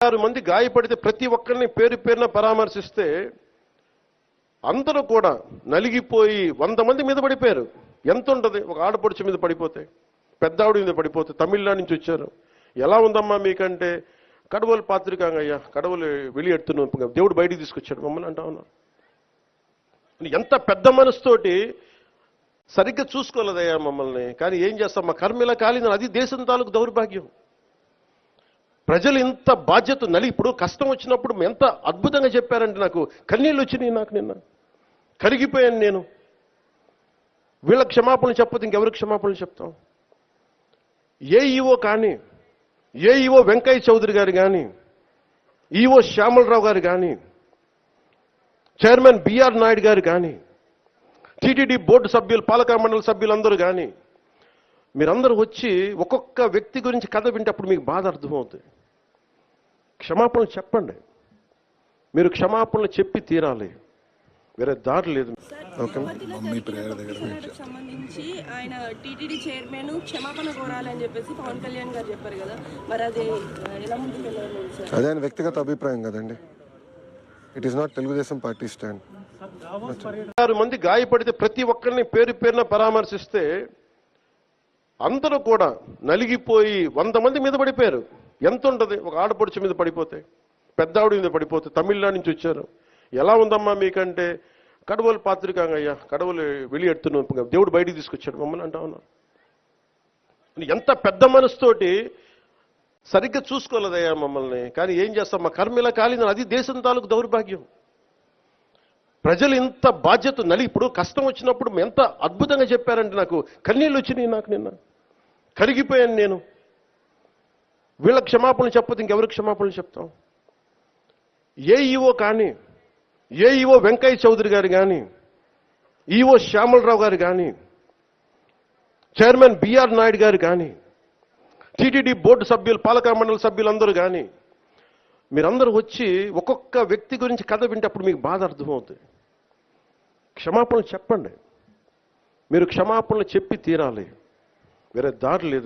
6 మంది గాయపడితే ప్రతి ఒక్కరిని పేరు పేరున పరామర్శిస్తే అందరూ కూడా నలిగిపోయి 100 మంది మీద పడిపోయారు. ఎంత ఉంటుంది ఒక ఆడపడుచు మీద పడిపోతే, పెద్ద ఆవిడ మీద పడిపోతే, తమిళనాడు నుంచి వచ్చారు. ఎలా ఉందమ్మా మీకంటే, కడవలు పాత్రికాంగయ్యా, కడవలు వెళ్ళి దేవుడు బయటికి తీసుకొచ్చాడు మమ్మల్ని అంటా ఉన్నా. ఎంత పెద్ద మనసుతోటి సరిగ్గా చూసుకోలేదయ్యా మమ్మల్ని. కానీ ఏం చేస్తాం, మా కర్మిలా కాలింది. అది దేశం తాలూకు దౌర్భాగ్యం. ప్రజలు ఇంత బాధ్యత ఇప్పుడు కష్టం వచ్చినప్పుడు ఎంత అద్భుతంగా చెప్పారంటే నాకు కన్నీళ్ళు వచ్చినాయి. నాకు నిన్న కరిగిపోయాను నేను. వీళ్ళ క్షమాపణలు చెప్పదు ఇంకెవరికి క్షమాపణలు చెప్తాం? ఏఈఓ కానీ, ఏఈఓ వెంకయ్య చౌదరి గారు కానీ, ఈఓ శ్యామలరావు గారు కానీ, చైర్మన్ బిఆర్ నాయుడు గారు కానీ, టీటీడీ బోర్డు సభ్యులు, పాలక మండలి సభ్యులందరూ కానీ, మీరందరూ వచ్చి ఒక్కొక్క వ్యక్తి గురించి కథ వింటప్పుడు మీకు బాధ అర్థమవుతుంది. క్షమాపణలు చెప్పండి. మీరు క్షమాపణలు చెప్పి తీరాలి, వేరే దారి లేదు. సంబంధించి ఆయన టీటీడీ చైర్మన్ క్షమాపణ కోరాలని చెప్పేసి పవన్ కళ్యాణ్ గారు చెప్పారు కదా, మరి అది ఎలా ముందుకు వెళ్ళాలి? అదే ఆయన వ్యక్తిగత అభిప్రాయం కదండి. It is not Telugu Desam party stand. 6 మంది గాయపడితే ప్రతి ఒక్కరిని పేరు పేరున పరామర్శిస్తే అందరూ కూడా నలిగిపోయి 100 మంది మీద పడిపోయారు. ఎంత ఉంటుంది ఒక ఆడపడుచు మీద పడిపోతే, పెద్ద ఆవిడ మీద పడిపోతే, తమిళనాడు నుంచి వచ్చారు. ఎలా ఉందమ్మా మీకంటే, కడవలు పాత్రికాంగయ్యా, కడవలు వెళ్ళి దేవుడు బయటికి తీసుకొచ్చాడు మమ్మల్ని అంటా ఉన్నా. ఎంత పెద్ద మనసుతోటి సరిగ్గా చూసుకోలేదయ్యా మమ్మల్ని. కానీ ఏం చేస్తాం, మా కర్మిలా కాలింది. అది దేశం తాలూకు దౌర్భాగ్యం. ప్రజలు ఇంత బాధ్యత ఇప్పుడు కష్టం వచ్చినప్పుడు ఎంత అద్భుతంగా చెప్పారంటే నాకు కన్నీళ్ళు వచ్చినాయి. నాకు నిన్న కరిగిపోయాను నేను. వీళ్ళ క్షమాపణలు చెప్పదు ఇంకెవరికి క్షమాపణలు చెప్తాం? ఏఈఓ కానీ, ఏఈఓ వెంకయ్య చౌదరి గారు కానీ, ఈఓ శ్యామలరావు గారు కానీ, చైర్మన్ బిఆర్ నాయుడు గారు కానీ, టీటీడీ బోర్డు సభ్యులు, పాలక మండలి సభ్యులందరూ కానీ, మీరందరూ వచ్చి ఒక్కొక్క వ్యక్తి గురించి కథ వింటప్పుడు మీకు బాధ అర్థమవుతుంది. క్షమాపణలు చెప్పండి. మీరు క్షమాపణలు చెప్పి తీరాలి, వేరే దారి లేదు.